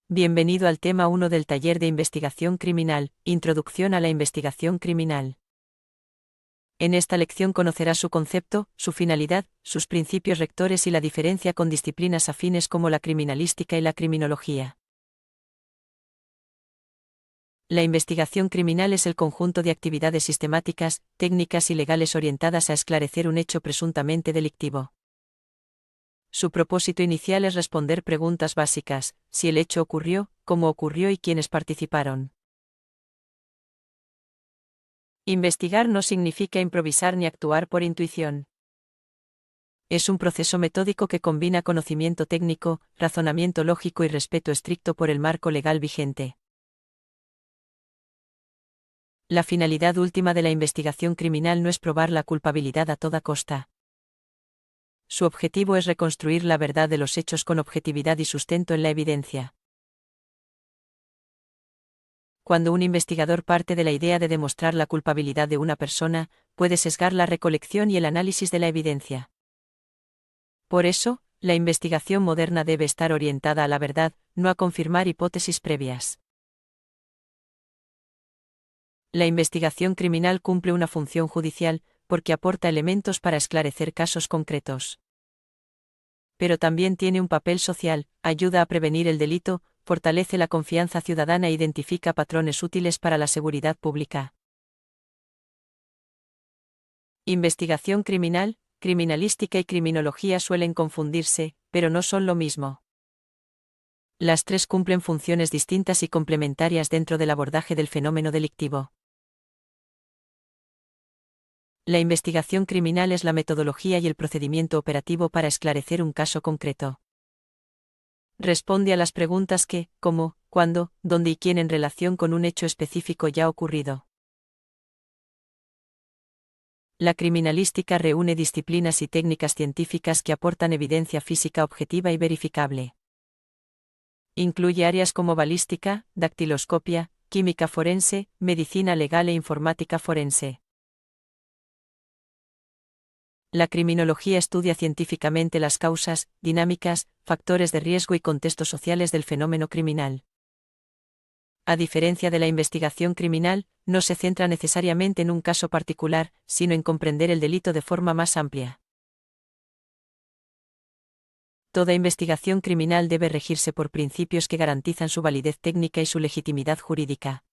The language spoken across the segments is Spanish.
Bienvenido al tema 1 del taller de investigación criminal, Introducción a la investigación criminal. En esta lección conocerás su concepto, su finalidad, sus principios rectores y la diferencia con disciplinas afines como la criminalística y la criminología. La investigación criminal es el conjunto de actividades sistemáticas, técnicas y legales orientadas a esclarecer un hecho presuntamente delictivo. Su propósito inicial es responder preguntas básicas: si el hecho ocurrió, cómo ocurrió y quiénes participaron. Investigar no significa improvisar ni actuar por intuición. Es un proceso metódico que combina conocimiento técnico, razonamiento lógico y respeto estricto por el marco legal vigente. La finalidad última de la investigación criminal no es probar la culpabilidad a toda costa. Su objetivo es reconstruir la verdad de los hechos con objetividad y sustento en la evidencia. Cuando un investigador parte de la idea de demostrar la culpabilidad de una persona, puede sesgar la recolección y el análisis de la evidencia. Por eso, la investigación moderna debe estar orientada a la verdad, no a confirmar hipótesis previas. La investigación criminal cumple una función judicial, porque aporta elementos para esclarecer casos concretos. Pero también tiene un papel social, ayuda a prevenir el delito, fortalece la confianza ciudadana e identifica patrones útiles para la seguridad pública. Investigación criminal, criminalística y criminología suelen confundirse, pero no son lo mismo. Las tres cumplen funciones distintas y complementarias dentro del abordaje del fenómeno delictivo. La investigación criminal es la metodología y el procedimiento operativo para esclarecer un caso concreto. Responde a las preguntas qué, cómo, cuándo, dónde y quién en relación con un hecho específico ya ocurrido. La criminalística reúne disciplinas y técnicas científicas que aportan evidencia física objetiva y verificable. Incluye áreas como balística, dactiloscopia, química forense, medicina legal e informática forense. La criminología estudia científicamente las causas, dinámicas, factores de riesgo y contextos sociales del fenómeno criminal. A diferencia de la investigación criminal, no se centra necesariamente en un caso particular, sino en comprender el delito de forma más amplia. Toda investigación criminal debe regirse por principios que garantizan su validez técnica y su legitimidad jurídica.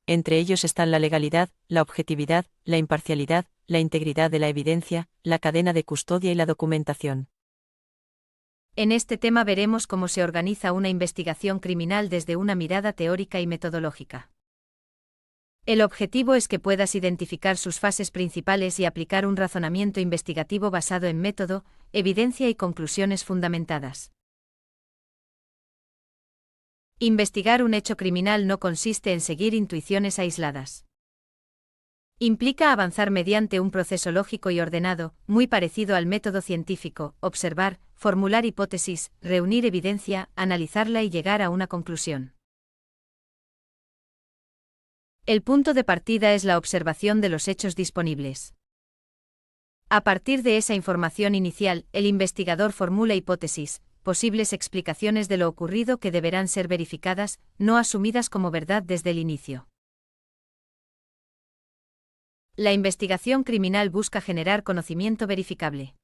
Entre ellos están la legalidad, la objetividad, la imparcialidad, la integridad de la evidencia, la cadena de custodia y la documentación. En este tema veremos cómo se organiza una investigación criminal desde una mirada teórica y metodológica. El objetivo es que puedas identificar sus fases principales y aplicar un razonamiento investigativo basado en método, evidencia y conclusiones fundamentadas. Investigar un hecho criminal no consiste en seguir intuiciones aisladas. Implica avanzar mediante un proceso lógico y ordenado, muy parecido al método científico: observar, formular hipótesis, reunir evidencia, analizarla y llegar a una conclusión. El punto de partida es la observación de los hechos disponibles. A partir de esa información inicial, el investigador formula hipótesis, posibles explicaciones de lo ocurrido que deberán ser verificadas, no asumidas como verdad desde el inicio. La investigación criminal busca generar conocimiento verificable.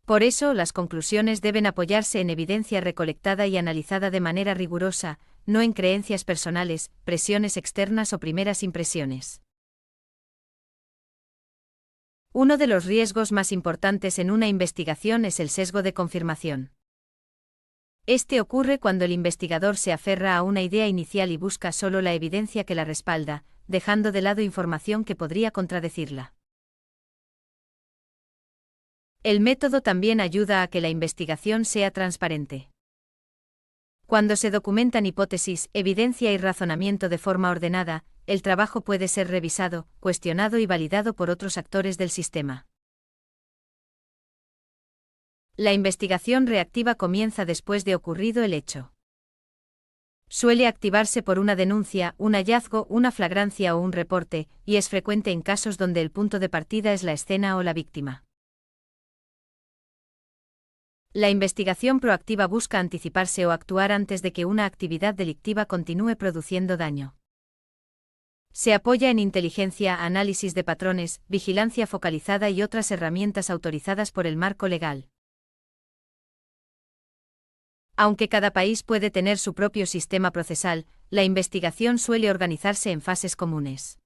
Por eso, las conclusiones deben apoyarse en evidencia recolectada y analizada de manera rigurosa, no en creencias personales, presiones externas o primeras impresiones. Uno de los riesgos más importantes en una investigación es el sesgo de confirmación. Este ocurre cuando el investigador se aferra a una idea inicial y busca solo la evidencia que la respalda, dejando de lado información que podría contradecirla. El método también ayuda a que la investigación sea transparente. Cuando se documentan hipótesis, evidencia y razonamiento de forma ordenada, el trabajo puede ser revisado, cuestionado y validado por otros actores del sistema. La investigación reactiva comienza después de ocurrido el hecho. Suele activarse por una denuncia, un hallazgo, una flagrancia o un reporte, y es frecuente en casos donde el punto de partida es la escena o la víctima. La investigación proactiva busca anticiparse o actuar antes de que una actividad delictiva continúe produciendo daño. Se apoya en inteligencia, análisis de patrones, vigilancia focalizada y otras herramientas autorizadas por el marco legal. Aunque cada país puede tener su propio sistema procesal, la investigación suele organizarse en fases comunes.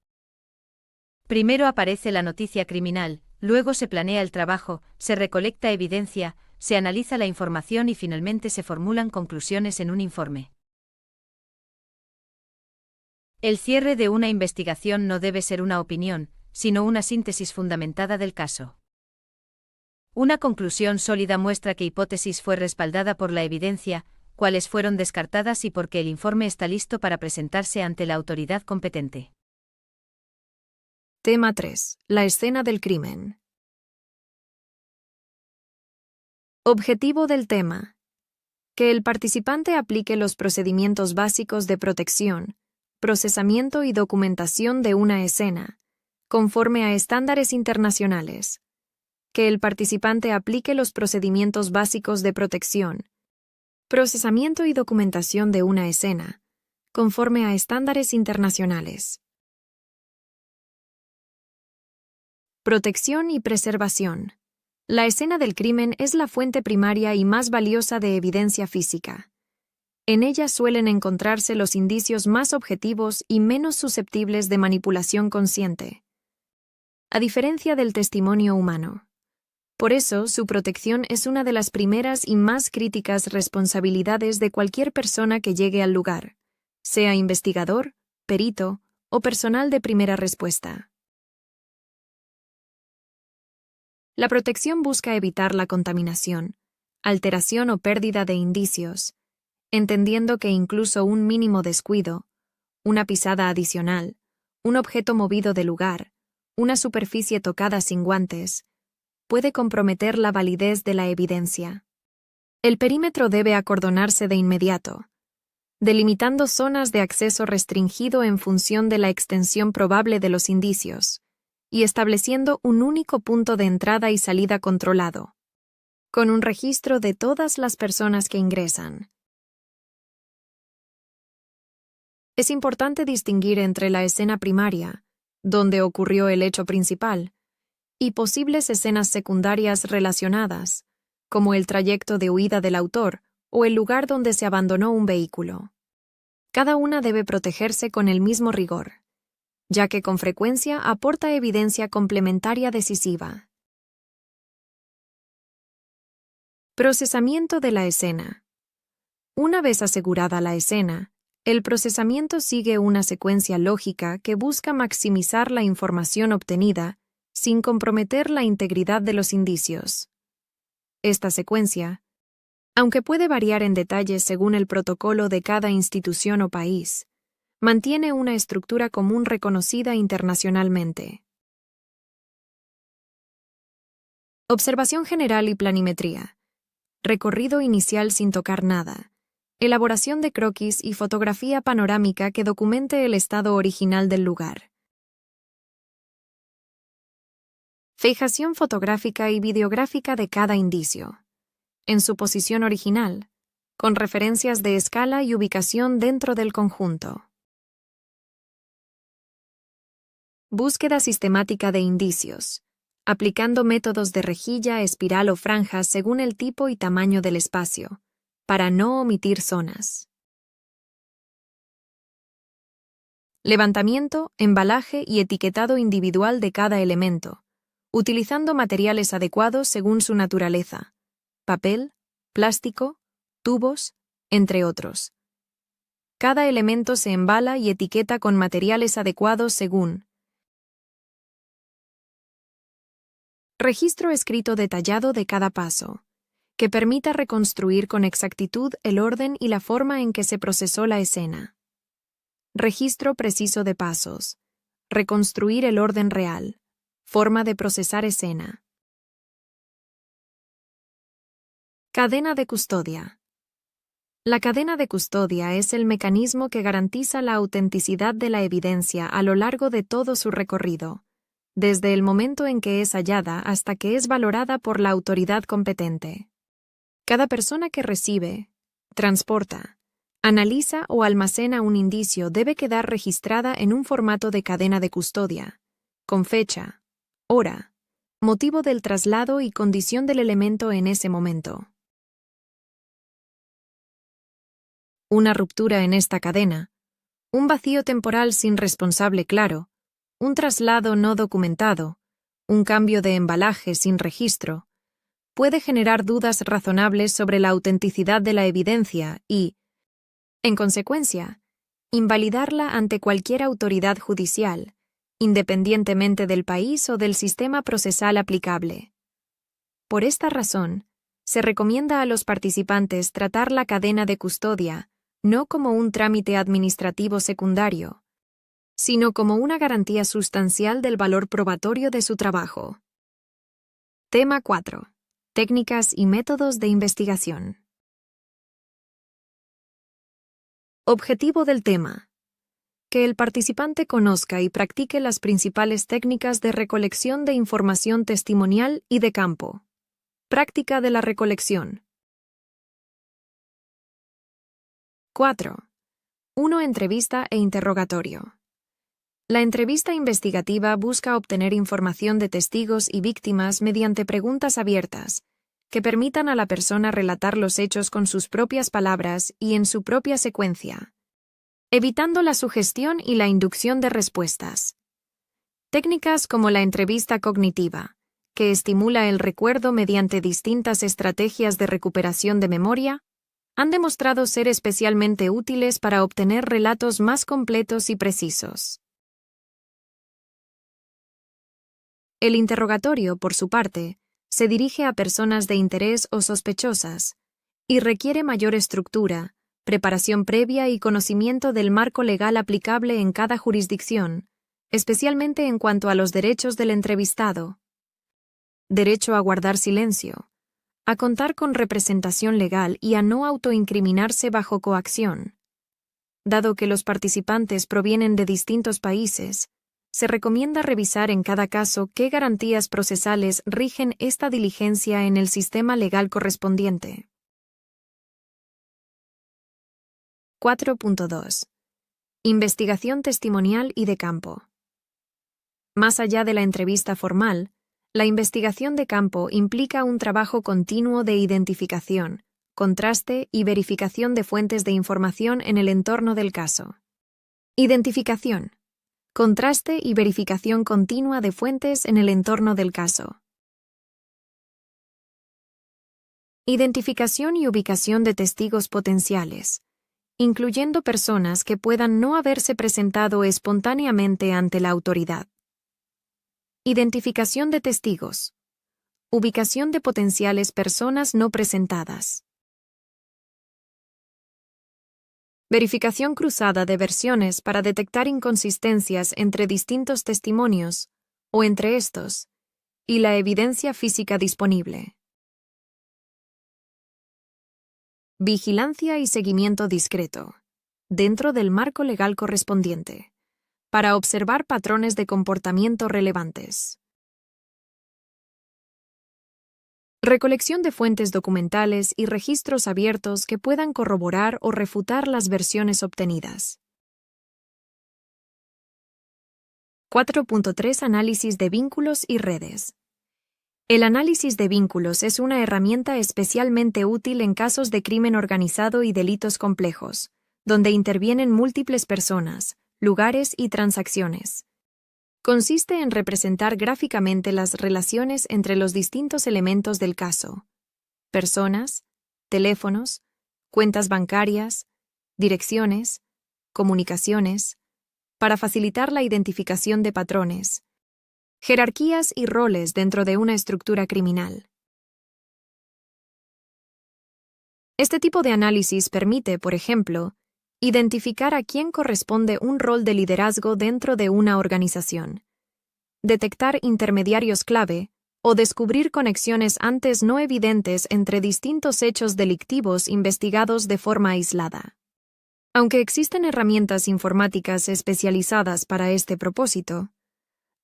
Primero aparece la noticia criminal, luego se planea el trabajo, se recolecta evidencia, se analiza la información y finalmente se formulan conclusiones en un informe. El cierre de una investigación no debe ser una opinión, sino una síntesis fundamentada del caso. Una conclusión sólida muestra qué hipótesis fue respaldada por la evidencia, cuáles fueron descartadas y por qué el informe está listo para presentarse ante la autoridad competente. Tema 3. La escena del crimen. Objetivo del tema. Que el participante aplique los procedimientos básicos de protección, procesamiento y documentación de una escena, conforme a estándares internacionales. Que el participante aplique los procedimientos básicos de protección, procesamiento y documentación de una escena, conforme a estándares internacionales. Protección y preservación. La escena del crimen es la fuente primaria y más valiosa de evidencia física. En ella suelen encontrarse los indicios más objetivos y menos susceptibles de manipulación consciente. A diferencia del testimonio humano. Por eso, su protección es una de las primeras y más críticas responsabilidades de cualquier persona que llegue al lugar, sea investigador, perito o personal de primera respuesta. La protección busca evitar la contaminación, alteración o pérdida de indicios, entendiendo que incluso un mínimo descuido, una pisada adicional, un objeto movido de lugar, una superficie tocada sin guantes, puede comprometer la validez de la evidencia. El perímetro debe acordonarse de inmediato, delimitando zonas de acceso restringido en función de la extensión probable de los indicios, y estableciendo un único punto de entrada y salida controlado, con un registro de todas las personas que ingresan. Es importante distinguir entre la escena primaria, donde ocurrió el hecho principal, y posibles escenas secundarias relacionadas, como el trayecto de huida del autor o el lugar donde se abandonó un vehículo. Cada una debe protegerse con el mismo rigor, ya que con frecuencia aporta evidencia complementaria decisiva. Procesamiento de la escena. Una vez asegurada la escena, el procesamiento sigue una secuencia lógica que busca maximizar la información obtenida sin comprometer la integridad de los indicios. Esta secuencia, aunque puede variar en detalle según el protocolo de cada institución o país, mantiene una estructura común reconocida internacionalmente. Observación general y planimetría. Recorrido inicial sin tocar nada. Elaboración de croquis y fotografía panorámica que documente el estado original del lugar. Fijación fotográfica y videográfica de cada indicio, en su posición original, con referencias de escala y ubicación dentro del conjunto. Búsqueda sistemática de indicios, aplicando métodos de rejilla, espiral o franjas según el tipo y tamaño del espacio, para no omitir zonas. Levantamiento, embalaje y etiquetado individual de cada elemento, utilizando materiales adecuados según su naturaleza, papel, plástico, tubos, entre otros. Cada elemento se embala y etiqueta con materiales adecuados según registro escrito detallado de cada paso, que permita reconstruir con exactitud el orden y la forma en que se procesó la escena. Registro preciso de pasos, reconstruir el orden real, forma de procesar escena. Cadena de custodia. La cadena de custodia es el mecanismo que garantiza la autenticidad de la evidencia a lo largo de todo su recorrido, desde el momento en que es hallada hasta que es valorada por la autoridad competente. Cada persona que recibe, transporta, analiza o almacena un indicio debe quedar registrada en un formato de cadena de custodia, con fecha, hora, motivo del traslado y condición del elemento en ese momento. Una ruptura en esta cadena, un vacío temporal sin responsable claro, un traslado no documentado, un cambio de embalaje sin registro, puede generar dudas razonables sobre la autenticidad de la evidencia y, en consecuencia, invalidarla ante cualquier autoridad judicial, independientemente del país o del sistema procesal aplicable. Por esta razón, se recomienda a los participantes tratar la cadena de custodia no como un trámite administrativo secundario, sino como una garantía sustancial del valor probatorio de su trabajo. Tema 4. Técnicas y métodos de investigación. Objetivo del tema: que el participante conozca y practique las principales técnicas de recolección de información testimonial y de campo. Práctica de la recolección. 4. 1. Entrevista e interrogatorio. La entrevista investigativa busca obtener información de testigos y víctimas mediante preguntas abiertas, que permitan a la persona relatar los hechos con sus propias palabras y en su propia secuencia, evitando la sugestión y la inducción de respuestas. Técnicas como la entrevista cognitiva, que estimula el recuerdo mediante distintas estrategias de recuperación de memoria, han demostrado ser especialmente útiles para obtener relatos más completos y precisos. El interrogatorio, por su parte, se dirige a personas de interés o sospechosas, y requiere mayor estructura, preparación previa y conocimiento del marco legal aplicable en cada jurisdicción, especialmente en cuanto a los derechos del entrevistado. Derecho a guardar silencio, a contar con representación legal y a no autoincriminarse bajo coacción. Dado que los participantes provienen de distintos países, se recomienda revisar en cada caso qué garantías procesales rigen esta diligencia en el sistema legal correspondiente. 4.2. Investigación testimonial y de campo. Más allá de la entrevista formal, la investigación de campo implica un trabajo continuo de identificación, contraste y verificación de fuentes de información en el entorno del caso. Identificación, contraste y verificación continua de fuentes en el entorno del caso. Identificación y ubicación de testigos potenciales, incluyendo personas que puedan no haberse presentado espontáneamente ante la autoridad. Identificación de testigos. Ubicación de potenciales personas no presentadas. Verificación cruzada de versiones para detectar inconsistencias entre distintos testimonios, o entre estos, y la evidencia física disponible. Vigilancia y seguimiento discreto, dentro del marco legal correspondiente, para observar patrones de comportamiento relevantes. Recolección de fuentes documentales y registros abiertos que puedan corroborar o refutar las versiones obtenidas. 4.3. Análisis de vínculos y redes. El análisis de vínculos es una herramienta especialmente útil en casos de crimen organizado y delitos complejos, donde intervienen múltiples personas, lugares y transacciones. Consiste en representar gráficamente las relaciones entre los distintos elementos del caso: personas, teléfonos, cuentas bancarias, direcciones, comunicaciones, para facilitar la identificación de patrones, jerarquías y roles dentro de una estructura criminal. Este tipo de análisis permite, por ejemplo, identificar a quién corresponde un rol de liderazgo dentro de una organización, detectar intermediarios clave o descubrir conexiones antes no evidentes entre distintos hechos delictivos investigados de forma aislada. Aunque existen herramientas informáticas especializadas para este propósito,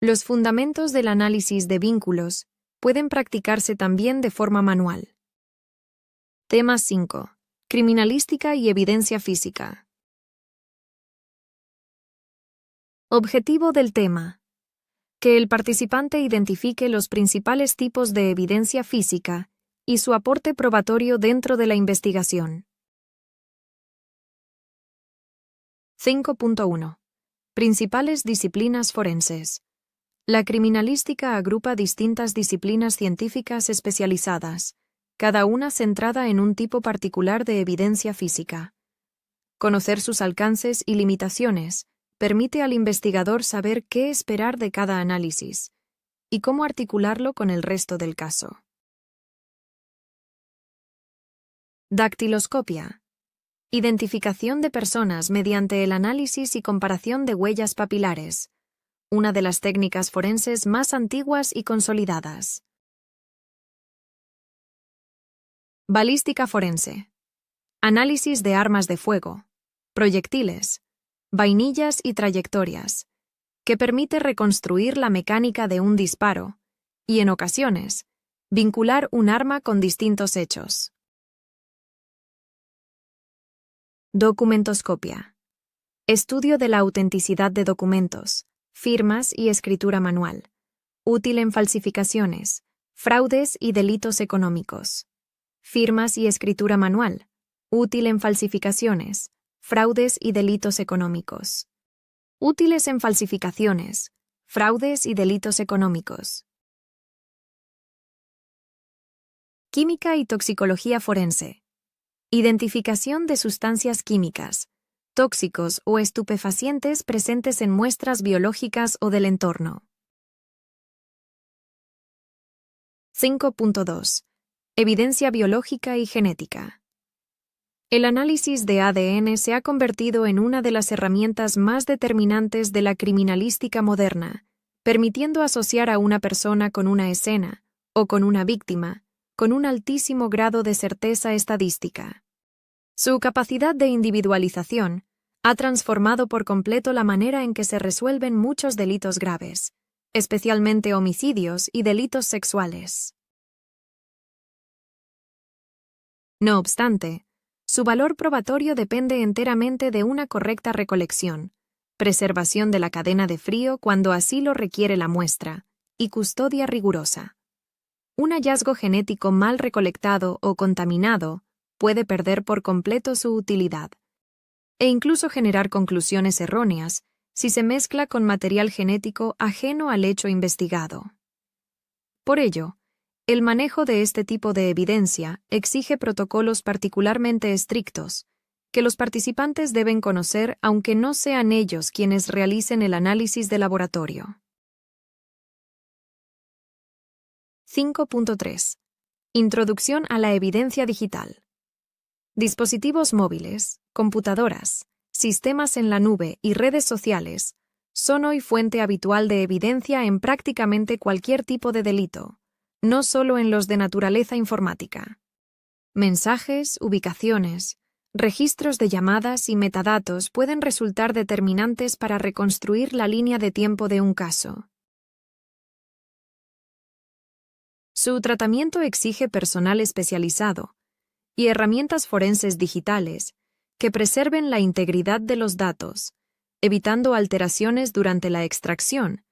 los fundamentos del análisis de vínculos pueden practicarse también de forma manual. Tema 5. Criminalística y evidencia física. Objetivo del tema. Que el participante identifique los principales tipos de evidencia física y su aporte probatorio dentro de la investigación. 5.1. Principales disciplinas forenses. La criminalística agrupa distintas disciplinas científicas especializadas, cada una centrada en un tipo particular de evidencia física. Conocer sus alcances y limitaciones permite al investigador saber qué esperar de cada análisis y cómo articularlo con el resto del caso. Dactiloscopia. Identificación de personas mediante el análisis y comparación de huellas papilares, una de las técnicas forenses más antiguas y consolidadas. Balística forense. Análisis de armas de fuego, proyectiles, vainillas y trayectorias, que permite reconstruir la mecánica de un disparo y, en ocasiones, vincular un arma con distintos hechos. Documentoscopia. Estudio de la autenticidad de documentos, firmas y escritura manual, útil en falsificaciones, fraudes y delitos económicos. Firmas y escritura manual, útil en falsificaciones, fraudes y delitos económicos. Útiles en falsificaciones, fraudes y delitos económicos. Química y toxicología forense. Identificación de sustancias químicas, tóxicos o estupefacientes presentes en muestras biológicas o del entorno. 5.2. Evidencia biológica y genética. El análisis de ADN se ha convertido en una de las herramientas más determinantes de la criminalística moderna, permitiendo asociar a una persona con una escena o con una víctima con un altísimo grado de certeza estadística. Su capacidad de individualización ha transformado por completo la manera en que se resuelven muchos delitos graves, especialmente homicidios y delitos sexuales. No obstante, su valor probatorio depende enteramente de una correcta recolección, preservación de la cadena de frío cuando así lo requiere la muestra, y custodia rigurosa. Un hallazgo genético mal recolectado o contaminado puede perder por completo su utilidad, e incluso generar conclusiones erróneas si se mezcla con material genético ajeno al hecho investigado. Por ello, el manejo de este tipo de evidencia exige protocolos particularmente estrictos, que los participantes deben conocer aunque no sean ellos quienes realicen el análisis de laboratorio. 5.3. Introducción a la evidencia digital. Dispositivos móviles, computadoras, sistemas en la nube y redes sociales son hoy fuente habitual de evidencia en prácticamente cualquier tipo de delito, no solo en los de naturaleza informática. Mensajes, ubicaciones, registros de llamadas y metadatos pueden resultar determinantes para reconstruir la línea de tiempo de un caso. Su tratamiento exige personal especializado y herramientas forenses digitales que preserven la integridad de los datos, evitando alteraciones durante la extracción,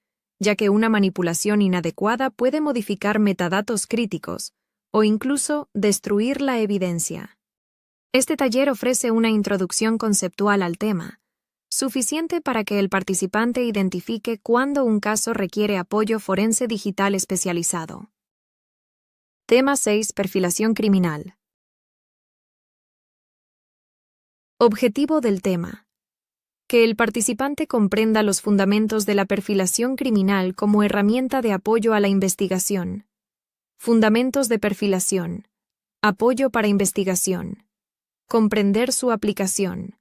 ya que una manipulación inadecuada puede modificar metadatos críticos o incluso destruir la evidencia. Este taller ofrece una introducción conceptual al tema, suficiente para que el participante identifique cuándo un caso requiere apoyo forense digital especializado. Tema 6. Perfilación criminal. Objetivo del tema. Que el participante comprenda los fundamentos de la perfilación criminal como herramienta de apoyo a la investigación. Fundamentos de perfilación. Apoyo para investigación. Comprender su aplicación.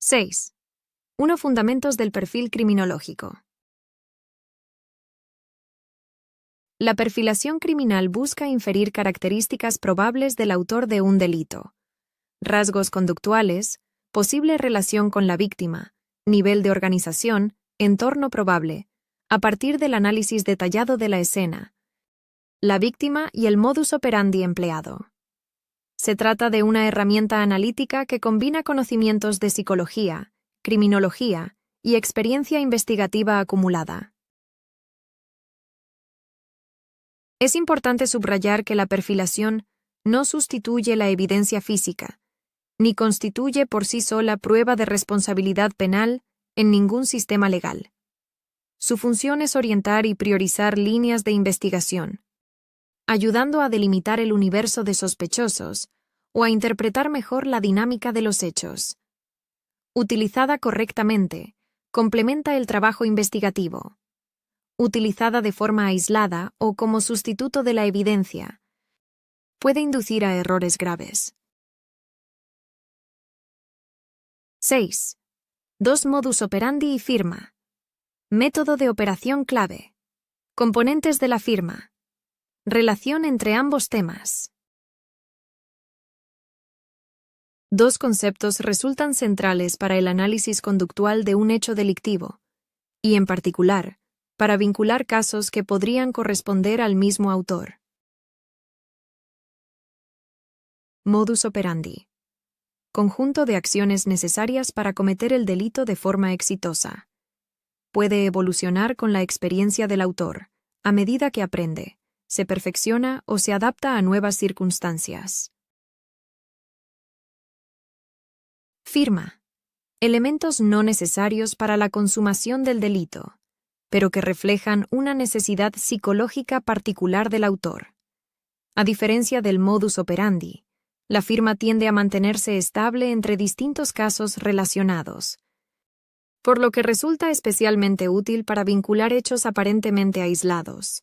6. 1. Fundamentos del perfil criminológico. La perfilación criminal busca inferir características probables del autor de un delito, rasgos conductuales, posible relación con la víctima, nivel de organización, entorno probable, a partir del análisis detallado de la escena, la víctima y el modus operandi empleado. Se trata de una herramienta analítica que combina conocimientos de psicología, criminología y experiencia investigativa acumulada. Es importante subrayar que la perfilación no sustituye la evidencia física, ni constituye por sí sola prueba de responsabilidad penal en ningún sistema legal. Su función es orientar y priorizar líneas de investigación, ayudando a delimitar el universo de sospechosos o a interpretar mejor la dinámica de los hechos. Utilizada correctamente, complementa el trabajo investigativo. Utilizada de forma aislada o como sustituto de la evidencia, puede inducir a errores graves. 6. 2 modus operandi y firma. Método de operación clave. Componentes de la firma. Relación entre ambos temas. 2 conceptos resultan centrales para el análisis conductual de un hecho delictivo, y en particular, para vincular casos que podrían corresponder al mismo autor. Modus operandi. Conjunto de acciones necesarias para cometer el delito de forma exitosa. Puede evolucionar con la experiencia del autor, a medida que aprende, se perfecciona o se adapta a nuevas circunstancias. Firma. Elementos no necesarios para la consumación del delito, pero que reflejan una necesidad psicológica particular del autor. A diferencia del modus operandi, la firma tiende a mantenerse estable entre distintos casos relacionados, por lo que resulta especialmente útil para vincular hechos aparentemente aislados.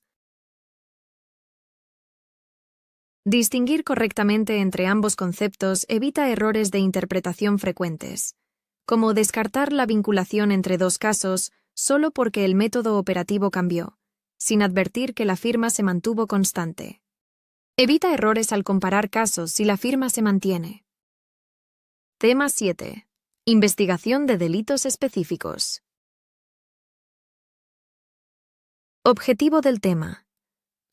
Distinguir correctamente entre ambos conceptos evita errores de interpretación frecuentes, como descartar la vinculación entre 2 casos solo porque el método operativo cambió, sin advertir que la firma se mantuvo constante. Evita errores al comparar casos si la firma se mantiene. Tema 7. Investigación de delitos específicos. Objetivo del tema.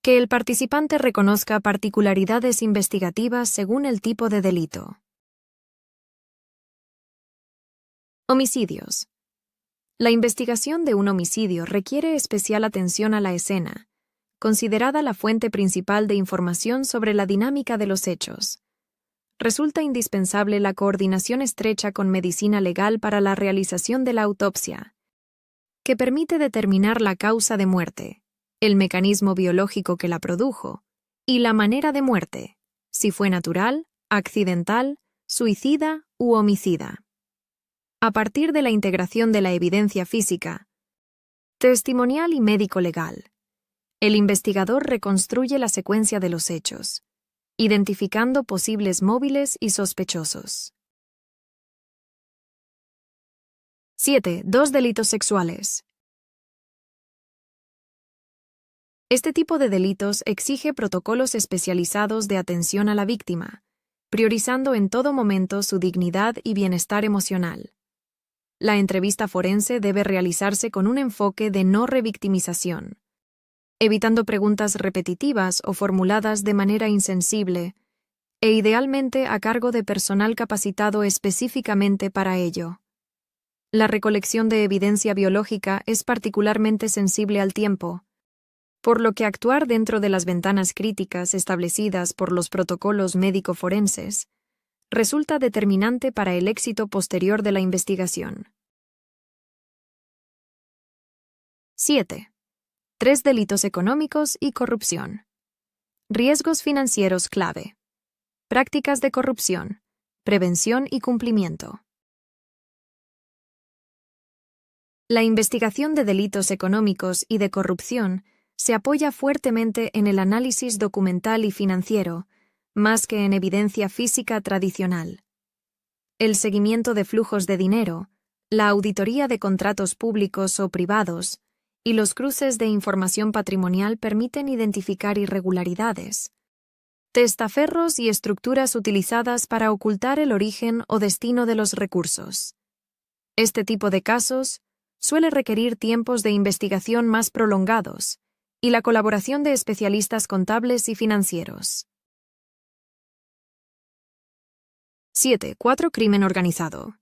Que el participante reconozca particularidades investigativas según el tipo de delito. Homicidios. La investigación de un homicidio requiere especial atención a la escena, considerada la fuente principal de información sobre la dinámica de los hechos. Resulta indispensable la coordinación estrecha con medicina legal para la realización de la autopsia, que permite determinar la causa de muerte, el mecanismo biológico que la produjo, y la manera de muerte, si fue natural, accidental, suicida u homicida. A partir de la integración de la evidencia física, testimonial y médico-legal, el investigador reconstruye la secuencia de los hechos, identificando posibles móviles y sospechosos. 7. 2 delitos sexuales. Este tipo de delitos exige protocolos especializados de atención a la víctima, priorizando en todo momento su dignidad y bienestar emocional. La entrevista forense debe realizarse con un enfoque de no revictimización, evitando preguntas repetitivas o formuladas de manera insensible, e idealmente a cargo de personal capacitado específicamente para ello. La recolección de evidencia biológica es particularmente sensible al tiempo, por lo que actuar dentro de las ventanas críticas establecidas por los protocolos médico-forenses resulta determinante para el éxito posterior de la investigación. 7. 3 delitos económicos y corrupción. Riesgos financieros clave. Prácticas de corrupción, prevención y cumplimiento. La investigación de delitos económicos y de corrupción se apoya fuertemente en el análisis documental y financiero, más que en evidencia física tradicional. El seguimiento de flujos de dinero, la auditoría de contratos públicos o privados y los cruces de información patrimonial permiten identificar irregularidades, testaferros y estructuras utilizadas para ocultar el origen o destino de los recursos. Este tipo de casos suele requerir tiempos de investigación más prolongados y la colaboración de especialistas contables y financieros. 7.4. Crimen organizado.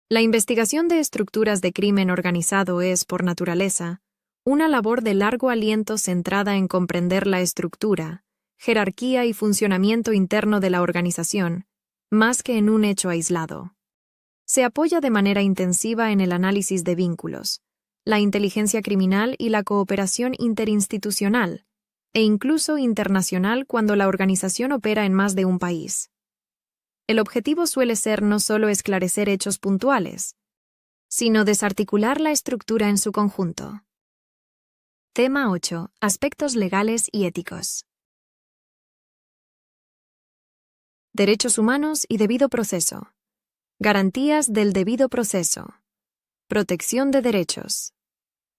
La investigación de estructuras de crimen organizado es, por naturaleza, una labor de largo aliento centrada en comprender la estructura, jerarquía y funcionamiento interno de la organización, más que en un hecho aislado. Se apoya de manera intensiva en el análisis de vínculos, la inteligencia criminal y la cooperación interinstitucional, e incluso internacional cuando la organización opera en más de un país. El objetivo suele ser no solo esclarecer hechos puntuales, sino desarticular la estructura en su conjunto. Tema 8. Aspectos legales y éticos. Derechos humanos y debido proceso. Garantías del debido proceso. Protección de derechos.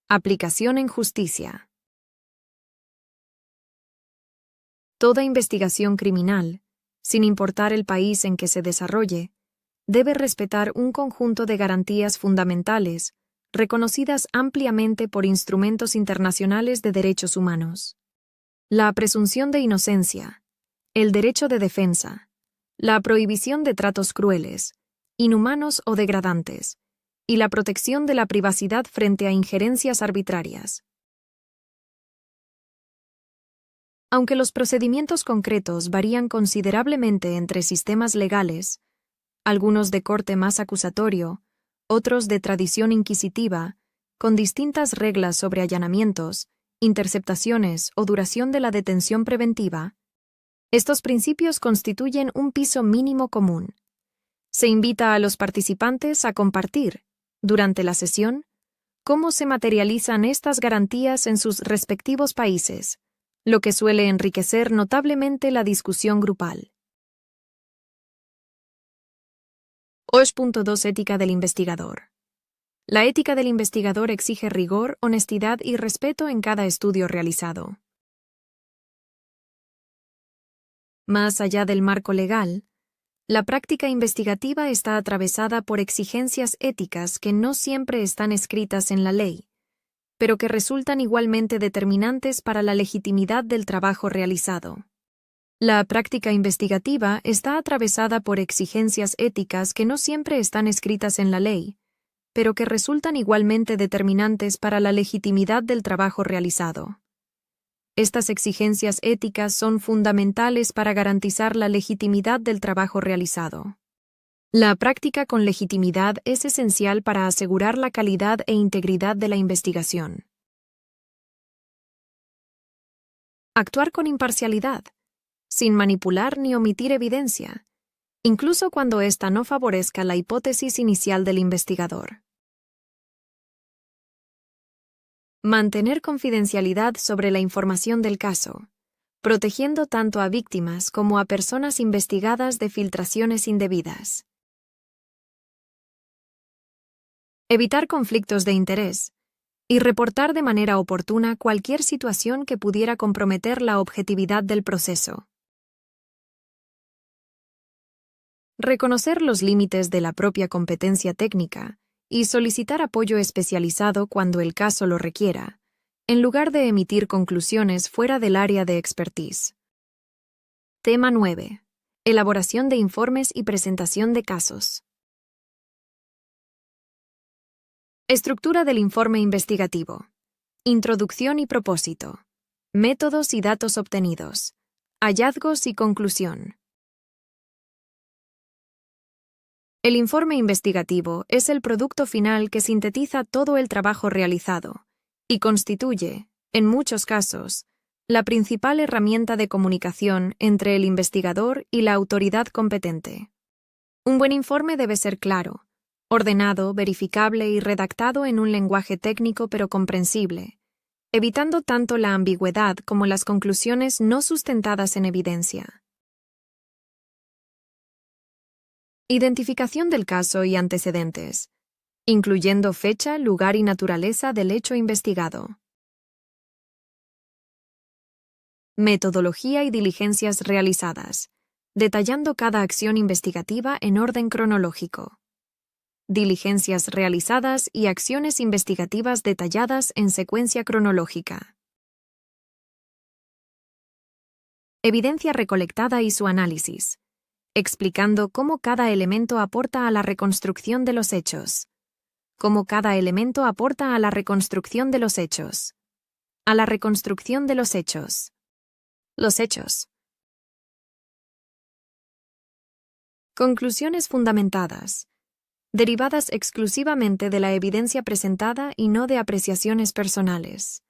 Aplicación en justicia. Toda investigación criminal, sin importar el país en que se desarrolle, debe respetar un conjunto de garantías fundamentales reconocidas ampliamente por instrumentos internacionales de derechos humanos. La presunción de inocencia, el derecho de defensa, la prohibición de tratos crueles, inhumanos o degradantes, y la protección de la privacidad frente a injerencias arbitrarias. Aunque los procedimientos concretos varían considerablemente entre sistemas legales, algunos de corte más acusatorio, otros de tradición inquisitiva, con distintas reglas sobre allanamientos, interceptaciones o duración de la detención preventiva, estos principios constituyen un piso mínimo común. Se invita a los participantes a compartir, durante la sesión, cómo se materializan estas garantías en sus respectivos países, lo que suele enriquecer notablemente la discusión grupal. 8.2 Ética del investigador. La ética del investigador exige rigor, honestidad y respeto en cada estudio realizado. Más allá del marco legal, la práctica investigativa está atravesada por exigencias éticas que no siempre están escritas en la ley, pero que resultan igualmente determinantes para la legitimidad del trabajo realizado. La práctica investigativa está atravesada por exigencias éticas que no siempre están escritas en la ley, pero que resultan igualmente determinantes para la legitimidad del trabajo realizado. Estas exigencias éticas son fundamentales para garantizar la legitimidad del trabajo realizado. La práctica con legitimidad es esencial para asegurar la calidad e integridad de la investigación. Actuar con imparcialidad, sin manipular ni omitir evidencia, incluso cuando ésta no favorezca la hipótesis inicial del investigador. Mantener confidencialidad sobre la información del caso, protegiendo tanto a víctimas como a personas investigadas de filtraciones indebidas. Evitar conflictos de interés y reportar de manera oportuna cualquier situación que pudiera comprometer la objetividad del proceso. Reconocer los límites de la propia competencia técnica y solicitar apoyo especializado cuando el caso lo requiera, en lugar de emitir conclusiones fuera del área de expertise. Tema 9. Elaboración de informes y presentación de casos. Estructura del informe investigativo. Introducción y propósito. Métodos y datos obtenidos. Hallazgos y conclusión. El informe investigativo es el producto final que sintetiza todo el trabajo realizado y constituye, en muchos casos, la principal herramienta de comunicación entre el investigador y la autoridad competente. Un buen informe debe ser claro, ordenado, verificable y redactado en un lenguaje técnico pero comprensible, evitando tanto la ambigüedad como las conclusiones no sustentadas en evidencia. Identificación del caso y antecedentes, incluyendo fecha, lugar y naturaleza del hecho investigado. Metodología y diligencias realizadas, detallando cada acción investigativa en orden cronológico. diligencias realizadas y acciones investigativas detalladas en secuencia cronológica. Evidencia recolectada y su análisis, explicando cómo cada elemento aporta a la reconstrucción de los hechos. Cómo cada elemento aporta a la reconstrucción de los hechos. A la reconstrucción de los hechos. Los hechos. Conclusiones fundamentadas, derivadas exclusivamente de la evidencia presentada y no de apreciaciones personales.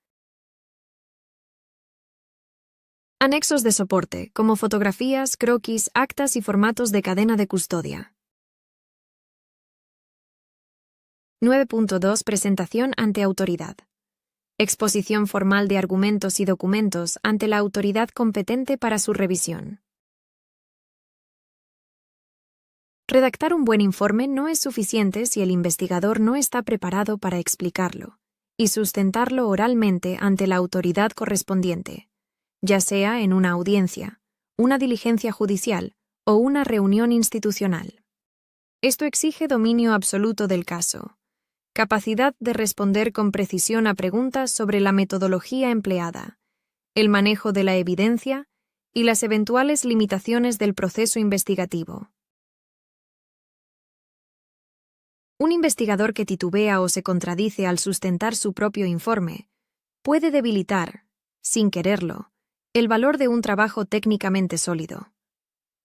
Anexos de soporte, como fotografías, croquis, actas y formatos de cadena de custodia. 9.2 Presentación ante autoridad. Exposición formal de argumentos y documentos ante la autoridad competente para su revisión. Redactar un buen informe no es suficiente si el investigador no está preparado para explicarlo y sustentarlo oralmente ante la autoridad correspondiente, ya sea en una audiencia, una diligencia judicial o una reunión institucional. Esto exige dominio absoluto del caso, capacidad de responder con precisión a preguntas sobre la metodología empleada, el manejo de la evidencia y las eventuales limitaciones del proceso investigativo. Un investigador que titubea o se contradice al sustentar su propio informe puede debilitar, sin quererlo, el valor de un trabajo técnicamente sólido.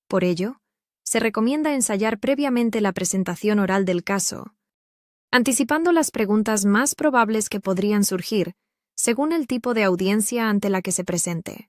Por ello, se recomienda ensayar previamente la presentación oral del caso, anticipando las preguntas más probables que podrían surgir según el tipo de audiencia ante la que se presente.